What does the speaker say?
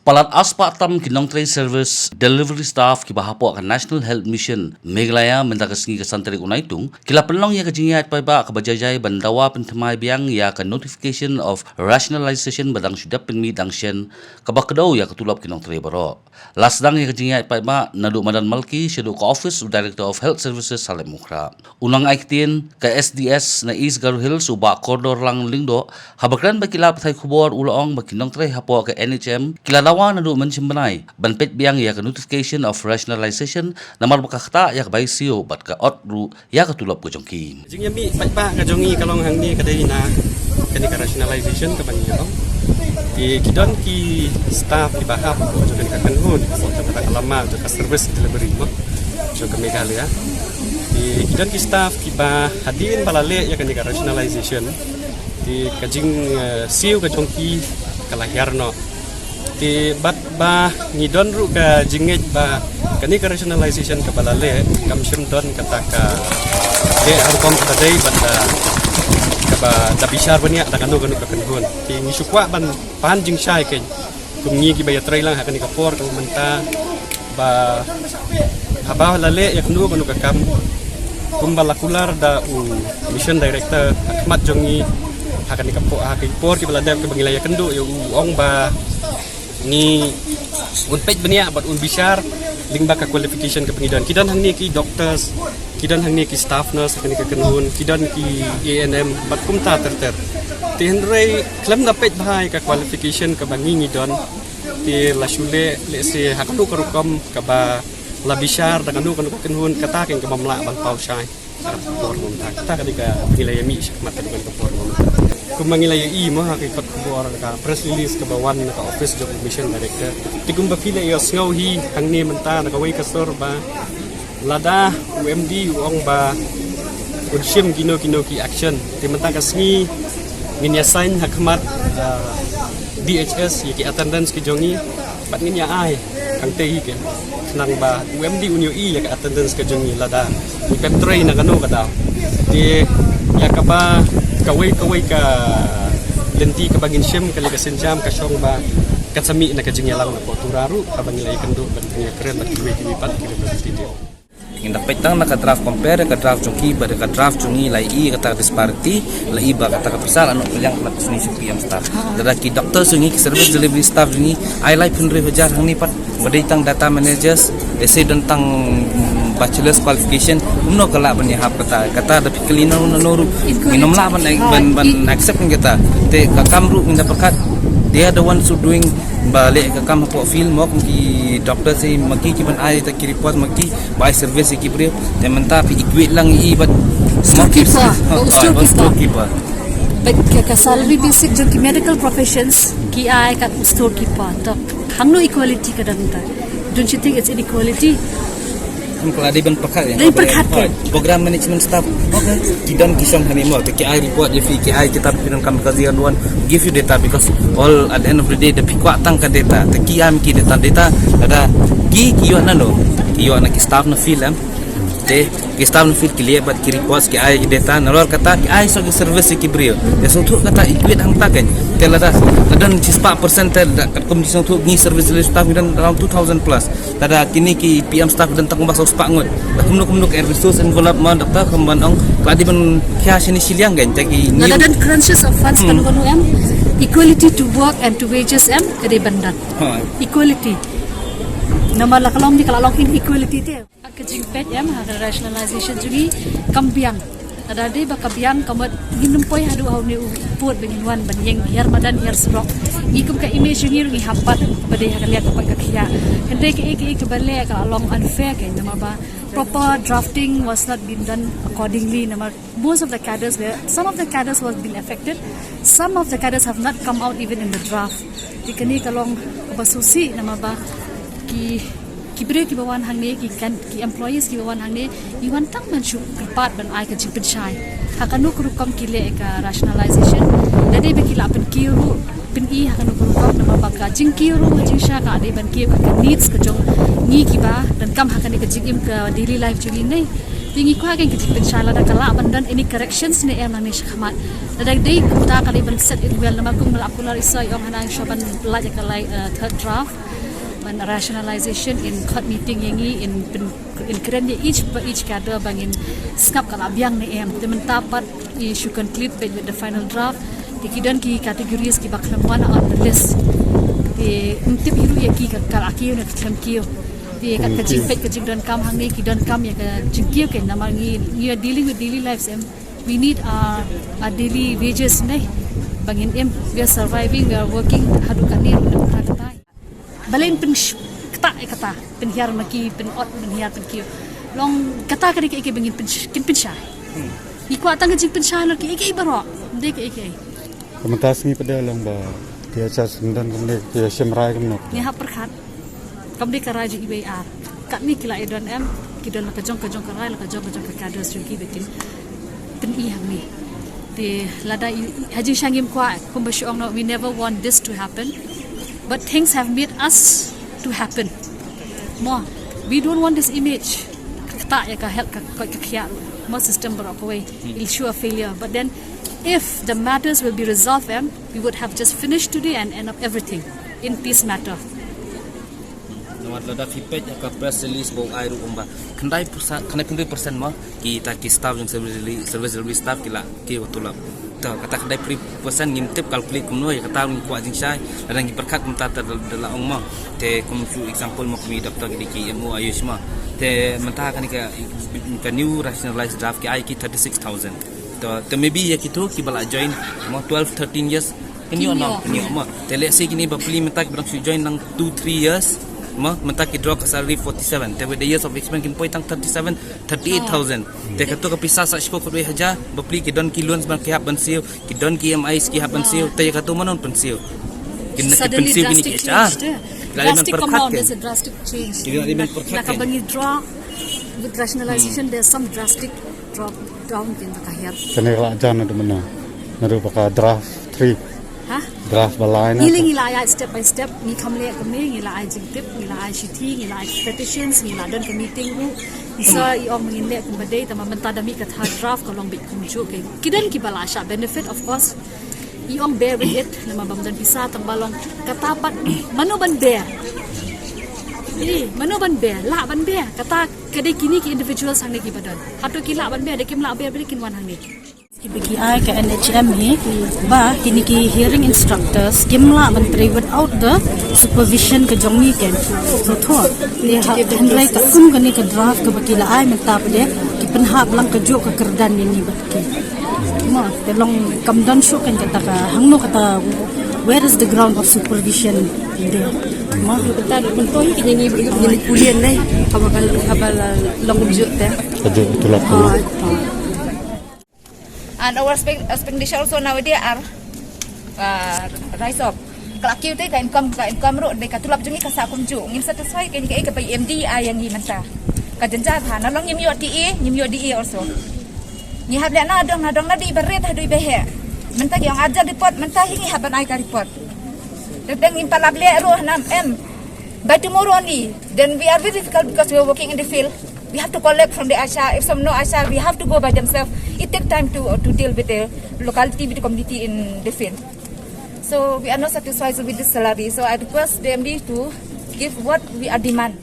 Palat aspa tam kinong train service delivery staff ki bahapo ka National Health Mission Meghalaya mentagasngi ka santri unaitung kila penlong ya kajingiat pa ba ka bajajay bandawa pentamay biang ya ka notification of rationalization badang syudap penmi dangsyen kabakdaw ya katulap kinong train baro. Lasdang ya kajingiat pa ba nadu madan malki syadu ka Office of Director of Health Services Salim Mukra. Unang aiktin ka SDS na East Garo Hills uba koridor lang lingdo habakran ba kila patay kubor ulaong ba kinong train hapo ka NHM kila lawan na doon simbanay banpet biyang ya ka notification of rationalization na marbakakta ya ka baisiyo bat ka otru ya ka tulap ko jongki jing yami pa ka jongi kalong hang ni kadai na kani ka rationalization ka bangi to ki kidon ki staff ki bahap ko jong ka kanhun so ta kalama to ka service delivery mo so ka Meghalaya ki kidon ki staff ki ba hadin balale ya kani ka rationalization di kajing siu ka jongki kalahyarno di bat ba ngidon ru ka jingej ba kani ka rationalization ka balale kamsyum don kata ka de harkom ka dai bat ka ba dabishar bania da kanu kanu ka kanhun ti ngisukwa ban pan jing shai ken kumngi ki ba yatrai lang hakani ka por ka menta ba haba lale yaknu kanu ka kam kumbalakular da mission director Ahmad Jongi hakani ka por ki balade ka bangilaya kendu yo ong ba ni unpet benia bat un bishar lingba ka qualification ka pengidan kidan hang ni ki doctors kidan hang ni ki staff nurse kani ka kanun kidan ki ANM bat kumta terter tihenrei klem na pet bahai ka qualification ka bangi don ti lasule le se hakdu ka rukom ka ba la bishar da kanu ka kanun kata ken ka mamla ban pau shai por mum ta ka dika ngilaya mi mat ka por mum kumangilaya mo hakikat kubuar ka press release ka bawan ka office job mission director tikum ba fila yo sngaw hi hangni menta na kawai ka sor ba lada UMD ong ba unshim gino ki action ti menta ka sngi nginya sign hakmat DHS yaki attendance ki jongi pat nginya ai kang te hi ke nang ba UMD unyo yaki attendance ka jongi lada ni pep train na kanu kada ti yakaba kawai ka lenti ka bangin syem kali ka senjam ka syong ba katsami na kajingyalang na po turaru ka bangilay kendo bantang keren at kiwi pat kiri video Inda petang na ka draft compare ka draft joki ba ka draft jungi lai kata disparity lai ba kata ka pasal anu yang na kusni PM staff dada ki doctor sungi ki service delivery staff jungi ai lai pun rehajar hangni pat badai tang data managers ese tentang bachelor's qualification umno kala bani hap kata da piklina noru minom la ban accept kita te ka kamru minda perkat they are the ones who doing balik ke kam po film mo ki doctor si maki ki ban ai ta ki report maki by service ki bri te menta pi equate lang i but storekeeper but ka salary basic jo ki medical professions ki ai ka storekeeper to hamno equality ka danta don't you think it's inequality kalau ada ban perkat ya program management staff kidan kisam hani mo ki ai report je ki ai kita pinam kam kazian duan give you data because all at the end of the day the pikwa tang ka data te ki am ki data ada ki yo nano ki yo na ki staff na film te ki staff na film ki lihat ki report ki ai data nalor kata ki ai so ki service ki brio ya so tu kata equate hang taken tela da dan 4% da kom disong tu ni service staff dan around 2000 plus tada kini ki PM staff dan takong basau spangot kumno air resource development dokter kemban ong kladi ban kya sini siliang gan tagi ni dan crunches of funds kanu em equality to work and to wages em kade bandan equality nama la kalong di kalong equality te kajing pet em ha rationalization jugi kambiang ada de bakabiang kamat ginum poi hadu au ni put benginwan banyeng hier madan hier srok ikum ka image ni ngi hapat bade ha lihat ka kakya hende ke bale ka along unfair ke nama ba proper drafting was not been done accordingly nama most of the cadres were some of the cadres was been affected some of the cadres have not come out even in the draft dikani kalong basusi nama ba ki kibre ki bawan hangne ki employees ki bawan hangne iwan tang man shu part ban ai ka jipin shai hakanu kurukam kile ka rationalization dade be kila pen kiru pin I hakanu kurukam nama baka jing kiru jing sha ka de ban ki ka needs ka jong ni ki ba dan kam hakani ka jigim ka daily life juli nei Tingi ko hagen kiti pensala da kala bandan any corrections ni em nani shakamat. Da day kuta kali ban set it well nama kung akular isa yung hanang shaban laja kalai third draft ban rationalization in court meeting yangi in keren each cadre bangin skap kala biang ni em de mentapat issue conclude with the final draft dikidan ki categories ki baklam one on the list di tip hiru ya ki kal akiu na klam kiu di kat kajing dan kam hang ni ki dan kam ya ka jingkiu ke nama ni we are dealing with daily lives em we need our daily wages nei bangin em we are surviving, we are working hadu kanir kata balen pen kata pen hiar maki pen ot pen hiar pen kiu long kata kadi ke bangin pen sha iko atang kajing pen sha lo ke baro de ke Komentas ni pada lang ba dia charge dan kemudian dia semrai kemudian ni hap perkat kamdi karaji IBR kat ni kila edon em kidon la kajong karai la kajong ka kaders yuki betin pen I hang ni de lada haji shangim kwa kumbashu ong no we never want this to happen but things have made us to happen more we don't want this image kata ya ka help ka khia mo system barok away will show a failure but then if the matters will be resolved we would have just finished today and end up everything in peace matter. Nawat lada feedback ka press release bo ai ru umba kandai persen mo kita ki staff yang service delivery staff kila ki watulap to kata kandai persen ngintip calculate kumno ya kata ng kuat jing sai dan gi perkat mta dala ong mo te kum example mo kami doktor ki mu ayush mo te mta kan ka new rationalized draft ki ai ki 36000 to maybe ya kitu ki bala join mo 12-13 years kenyo mo te let's say kini bapli mta ki berang join nang 2-3 years mo menta ki draw ka salary 47 te with the years of experience kin poitang 38,000 te kato ka pisa sa shko ko haja bapli ki don ki loans ban ki hab ban sio ki don ki MIs ki hab ban sio te kato manon pen sio kin na pen sio ni ki drastic amount is a drastic change nak bangi draw with rationalization there's some drastic drop down in the kahir kena lajan ada mana naru baka draft 3 draft balai na ngila ya step by step ni kamle kami ngila ai jingtip ngila ai shiti ngila ai petitions ngila don ke meeting ru isa I ong menginde kumbadai tama menta dami ka draft kolong bit kumju ke kidan ki balasha benefit of course I ong bear with it nama bamdan bisa tambalong katapat mano ban bear mano ban bear la ban bear kata kadai kini ki individual sang ki badan hatu ki la ban bear de kim la bear belikin wan hang ni bagi ai ke NHM ni ba kini ki hearing instructors kimla menteri without the supervision ke jongni ken so tho le ha handlai ka kun kani ke draft ke bagi la ai menta pade ki penha blang ke jo ke kerdan ni bakki ma te long kamdan shu kan kata ka hangno kata where is the ground of supervision there ma kata pun toy ki ni kulian lai abal long jut te ajo tulap and our expenditure also nowadays are rise up kalakyu te ka income ro de ka tulap jungi ka sa kumju ngin satisfy ke ni ka MD yang ni manta ka janja tha na long nyim yo DE also ni habla na dong na di berit hadu behe menta yang aja report menta hingi haban ai ka report dedeng in palable ro nam by tomorrow only then we are very difficult because we are working in the field. We have to collect from the ASHA. If some no ASHA, we have to go by themselves. It takes time to deal with the locality, with the community in the field. So we are not satisfied with this salary. So I request the MD to give what we are demand.